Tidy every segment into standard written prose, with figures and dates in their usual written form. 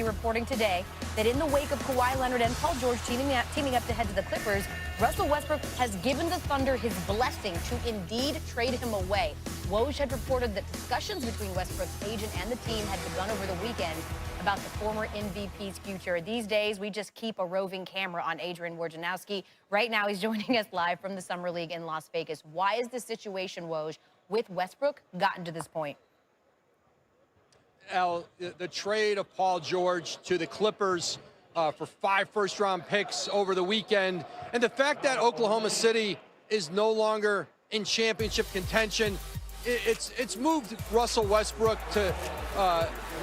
Reporting today that in the wake of Kawhi Leonard and Paul George teaming up to head to the Clippers, Russell Westbrook has given the Thunder his blessing to indeed trade him away. Woj had reported that discussions between Westbrook's agent and the team had begun over the weekend about the former MVP's future. These days, we just keep a roving camera on Adrian Wojnarowski. Right now, he's joining us live from the Summer League in Las Vegas. Why is this situation, Woj, with Westbrook gotten to this point? Al, the trade of Paul George to the Clippers for 5 first-round picks over the weekend, and the fact that Oklahoma City is no longer in championship contention, it's moved Russell Westbrook to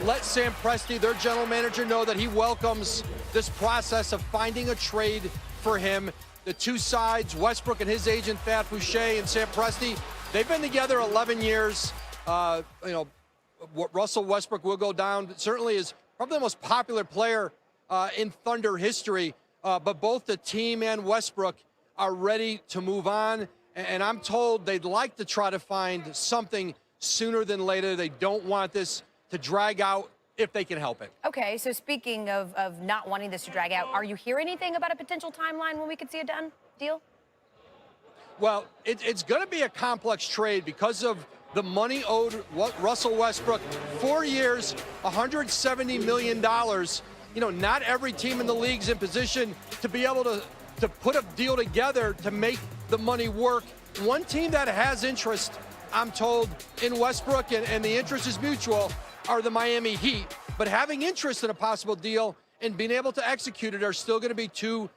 let Sam Presti, their general manager, know that he welcomes this process of finding a trade for him. The two sides, Westbrook and his agent, Thad Boucher, and Sam Presti, they've been together 11 years. Russell Westbrook will go down, certainly is probably the most popular player in Thunder history, but both the team and Westbrook are ready to move on, and I'm told they'd like to try to find something sooner than later. They don't want this to drag out if they can help it. Okay, so speaking of not wanting this to drag out, are you hearing anything about a potential timeline when we could see a done deal? Well, it's going to be a complex trade because of the money owed Russell Westbrook. 4 years, $170 million. You know, not every team in the league's in position to be able to put a deal together to make the money work. One team that has interest, I'm told, in Westbrook, and the interest is mutual, are the Miami Heat. But having interest in a possible deal and being able to execute it are still going to be two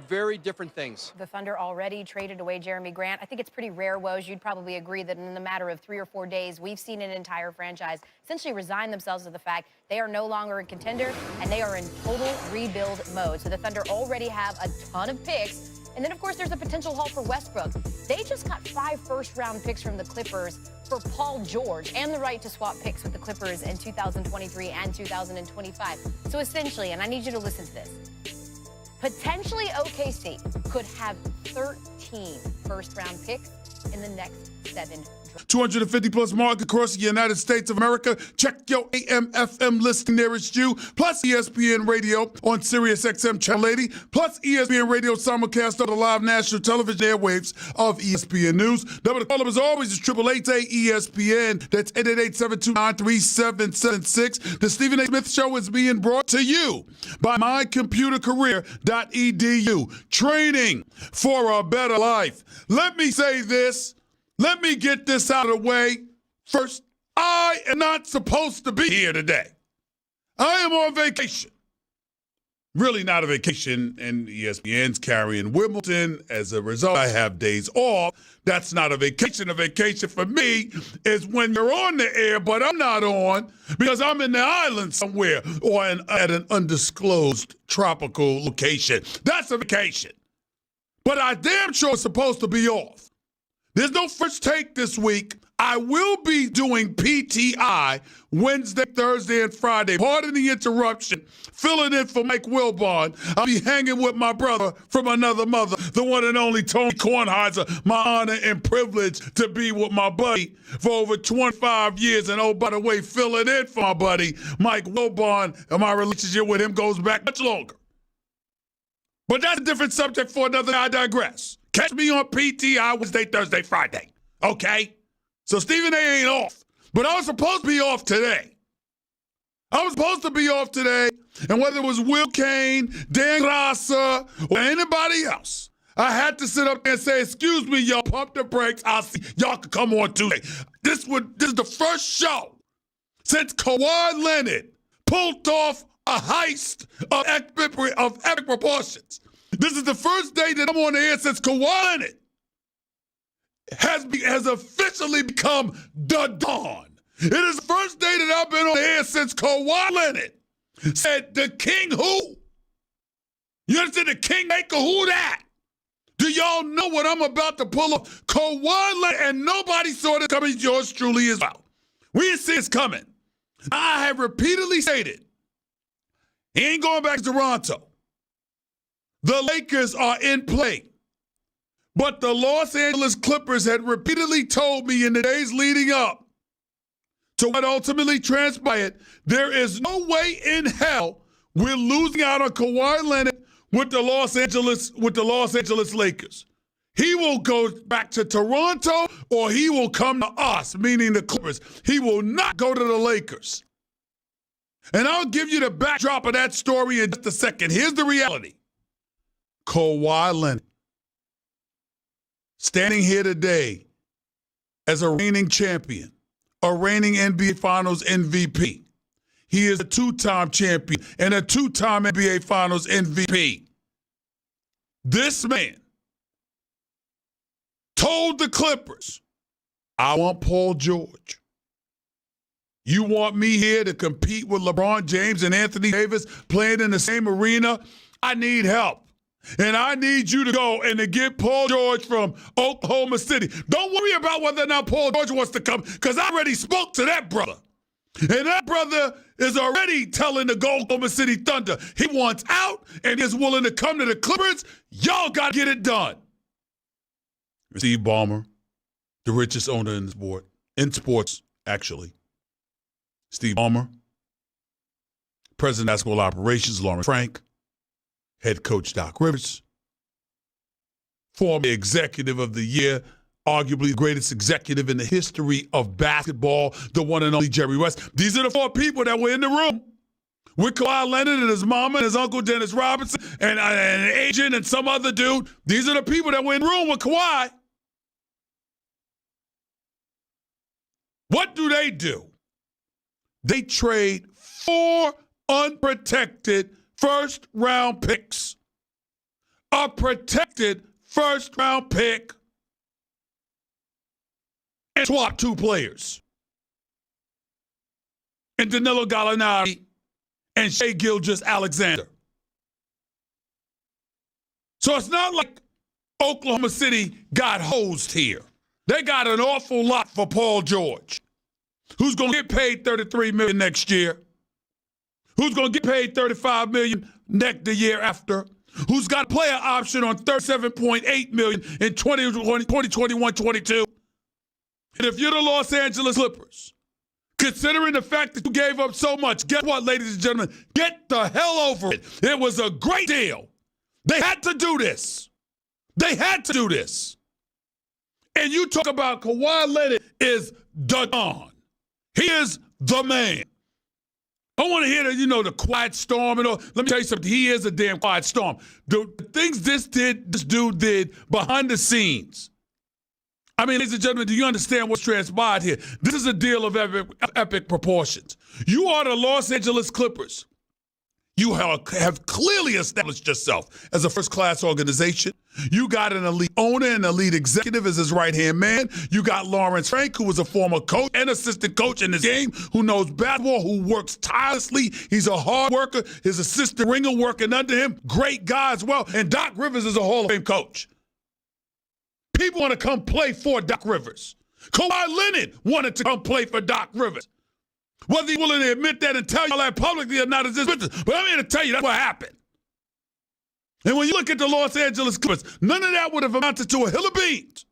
very different things. The Thunder already traded away Jeremy Grant. I think it's pretty rare, Woj. You'd probably agree that in the matter of 3 or 4 days, we've seen an entire franchise essentially resign themselves to the fact they are no longer a contender and they are in total rebuild mode. So the Thunder already have a ton of picks. And then, of course, there's a potential haul for Westbrook. They just got 5 first-round picks from the Clippers for Paul George and the right to swap picks with the Clippers in 2023 and 2025. So essentially, and I need you to listen to this, potentially OKC could have 13 first-round picks in the next 7 drafts. 250-plus market across the United States of America. Check your AM/FM listing nearest you, plus ESPN Radio on Sirius XM Channel 80, plus ESPN Radio simulcast on the live national television airwaves of ESPN News. Number to call up as always is 888-ESPN. That's 888-729-3776. The Stephen A. Smith Show is being brought to you by mycomputercareer.edu. Training for a better life. Let me say this. Let me get this out of the way. First, I am not supposed to be here today. I am on vacation. Really not a vacation, and ESPN's carrying Wimbledon. As a result, I have days off. That's not a vacation. A vacation for me is when you're on the air, but I'm not on because I'm in the islands somewhere or at an undisclosed tropical location. That's a vacation. But I damn sure am supposed to be off. There's no First Take this week. I will be doing PTI Wednesday, Thursday, and Friday. Pardon the interruption. Filling in for Mike Wilbon. I'll be hanging with my brother from another mother, the one and only Tony Kornheiser. My honor and privilege to be with my buddy for over 25 years. And oh, by the way, filling in for my buddy, Mike Wilbon, and my relationship with him goes back much longer. But that's a different subject for another day. I digress. Catch me on PTI Wednesday, Thursday, Friday. Okay? So Stephen A. ain't off. But I was supposed to be off today. And whether it was Will Kane, Dan Rasa, or anybody else, I had to sit up there and say, excuse me, y'all, pump the brakes. I'll see. Y'all can come on Tuesday. This is the first show since Kawhi Leonard pulled off a heist of epic proportions. This is the first day that I'm on the air since Kawhi Leonard has officially become the Dawn. It is the first day that I've been on the air since Kawhi Leonard said, the king who? You understand? The kingmaker, who that? Do y'all know what I'm about to pull up? Kawhi Leonard, and nobody saw this coming. Yours truly as well. We didn't see this coming. I have repeatedly stated, he ain't going back to Toronto. The Lakers are in play. But the Los Angeles Clippers had repeatedly told me in the days leading up to what ultimately transpired, there is no way in hell We're losing out on Kawhi Leonard with the Los Angeles Lakers. He will go back to Toronto or he will come to us, meaning the Clippers. He will not go to the Lakers. And I'll give you the backdrop of that story in just a second. Here's the reality. Kawhi Leonard, standing here today as a reigning champion, a reigning NBA Finals MVP. He is a two-time champion and a two-time NBA Finals MVP. This man told the Clippers, I want Paul George. You want me here to compete with LeBron James and Anthony Davis playing in the same arena? I need help. And I need you to go and to get Paul George from Oklahoma City. Don't worry about whether or not Paul George wants to come, because I already spoke to that brother. And that brother is already telling the Oklahoma City Thunder he wants out and is willing to come to the Clippers. Y'all got to get it done. Steve Ballmer, the richest owner in sports, actually. Steve Ballmer, President of Basketball Operations, Lawrence Frank, Head Coach Doc Rivers, former Executive of the Year, arguably the greatest executive in the history of basketball, the one and only Jerry West. These are the four people that were in the room with Kawhi Leonard and his mama and his uncle Dennis Robinson and an agent and some other dude. These are the people that were in the room with Kawhi. What do? They trade 4 unprotected first-round picks, a protected first-round pick, and swap 2 players. And Danilo Gallinari and Shai Gilgeous-Alexander. So it's not like Oklahoma City got hosed here. They got an awful lot for Paul George, who's going to get paid $33 million next year, who's going to get paid $35 million the year after, who's got a player option on $37.8 million in 2021-22. And if you're the Los Angeles Clippers, considering the fact that you gave up so much, guess what, ladies and gentlemen? Get the hell over it. It was a great deal. They had to do this. They had to do this. And you talk about Kawhi Leonard is the Don. He is the man. I want to hear the quiet storm and all. Let me tell you something. He is a damn quiet storm. The things this dude did behind the scenes. I mean, ladies and gentlemen, do you understand what's transpired here? This is a deal of epic proportions. You are the Los Angeles Clippers. You have clearly established yourself as a first-class organization. You got an elite owner and elite executive as his right-hand man. You got Lawrence Frank, who was a former coach and assistant coach in this game, who knows basketball, who works tirelessly. He's a hard worker. His assistant Ringer working under him. Great guy as well. And Doc Rivers is a Hall of Fame coach. People want to come play for Doc Rivers. Kawhi Leonard wanted to come play for Doc Rivers. Whether he's willing to admit that and tell you all that publicly or not is his business. But I'm here to tell you that's what happened. And when you look at the Los Angeles Clippers, none of that would have amounted to a hill of beans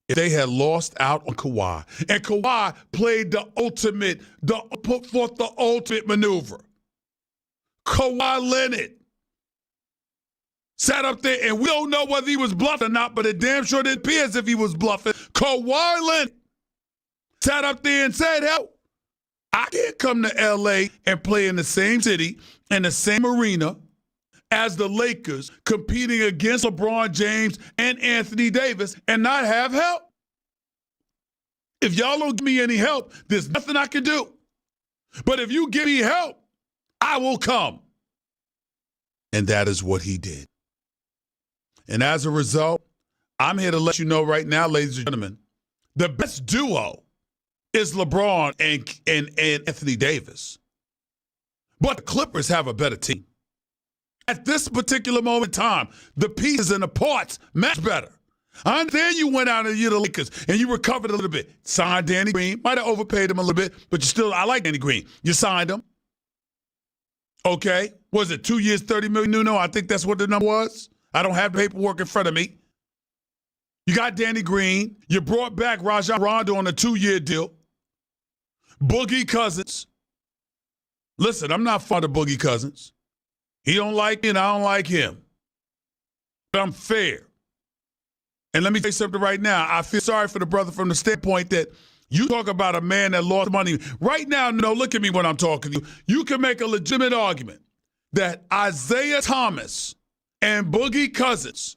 if they had lost out on Kawhi. And Kawhi played put forth the ultimate maneuver. Kawhi Leonard sat up there, and we don't know whether he was bluffing or not, but it damn sure didn't appear as if he was bluffing. Kawhi Leonard sat up there and said, hell, I can't come to L.A. and play in the same city, in the same arena as the Lakers, competing against LeBron James and Anthony Davis and not have help. If y'all don't give me any help, there's nothing I can do. But if you give me help, I will come. And that is what he did. And as a result, I'm here to let you know right now, ladies and gentlemen, the best duo is LeBron and Anthony Davis. But the Clippers have a better team. At this particular moment in time, the pieces and the parts match better. I understand you went out and you're the Lakers and you recovered a little bit. Signed Danny Green. Might have overpaid him a little bit, but I like Danny Green. You signed him. Okay. Was it 2 years, $30 million? No, I think that's what the number was. I don't have the paperwork in front of me. You got Danny Green. You brought back Rajon Rondo on a 2-year deal. Boogie Cousins. Listen, I'm not fond of Boogie Cousins. He don't like me and I don't like him. But I'm fair. And let me say something right now. I feel sorry for the brother from the standpoint that you talk about a man that lost money. Right now, no, look at me when I'm talking to you. You can make a legitimate argument that Isaiah Thomas and Boogie Cousins